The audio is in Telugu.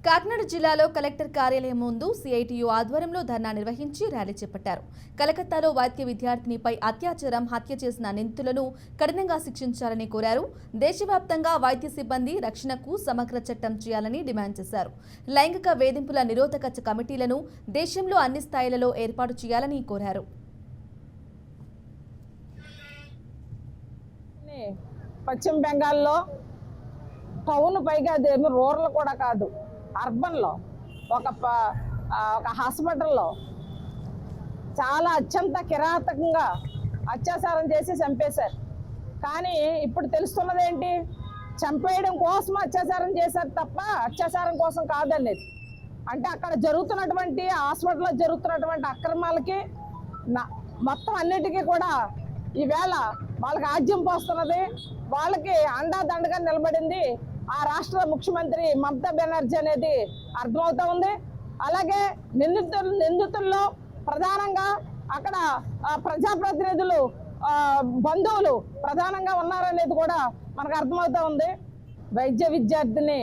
కాకినాడ జిల్లాలో కలెక్టర్ కార్యాలయం ముందు సిఐటియు ఆధ్వర్యంలో ధర్నా నిర్వహించి ర్యాలీ చేపట్టారు. కలకత్తాలో వైద్య విద్యార్థినిపై అత్యాచారం, హత్య చేసిన నిందితులను కఠినంగా శిక్షించాలని కోరారు. దేశవ్యాప్తంగా వైద్య సిబ్బంది రక్షణకు సమగ్ర చట్టం చేయాలని డిమాండ్ చేశారు. లైంగిక వేధింపుల నిరోధక కమిటీలను దేశంలో అన్ని స్థాయిలలో ఏర్పాటు చేయాలని కోరారు. పశ్చిమ బెంగాల్లో టౌన్ పైగా అదేమి రూరల్ కూడా కాదు, అర్బన్లో ఒక హాస్పిటల్లో చాలా అత్యంత కిరాతకంగా అత్యాచారం చేసి చంపేశారు. కానీ ఇప్పుడు తెలుస్తున్నది ఏంటి, చంపేయడం కోసం అత్యాచారం చేశారు తప్ప అత్యాచారం కోసం కాదనేది. అంటే అక్కడ జరుగుతున్నటువంటి హాస్పిటల్లో జరుగుతున్నటువంటి అక్రమాలకి మొత్తం అన్నిటికీ కూడా ఈవేళ వాళ్ళకి ఆజ్యం పోస్తున్నది, వాళ్ళకి అండాదండగా నిలబడింది ఆ రాష్ట్ర ముఖ్యమంత్రి మమతా బెనర్జీ అనేది అర్థమవుతా ఉంది. అలాగే నిందితుల్లో ప్రధానంగా అక్కడ ప్రజాప్రతినిధులు, బంధువులు ప్రధానంగా ఉన్నారనేది కూడా మనకు అర్థమవుతా ఉంది. వైద్య విద్యార్థిని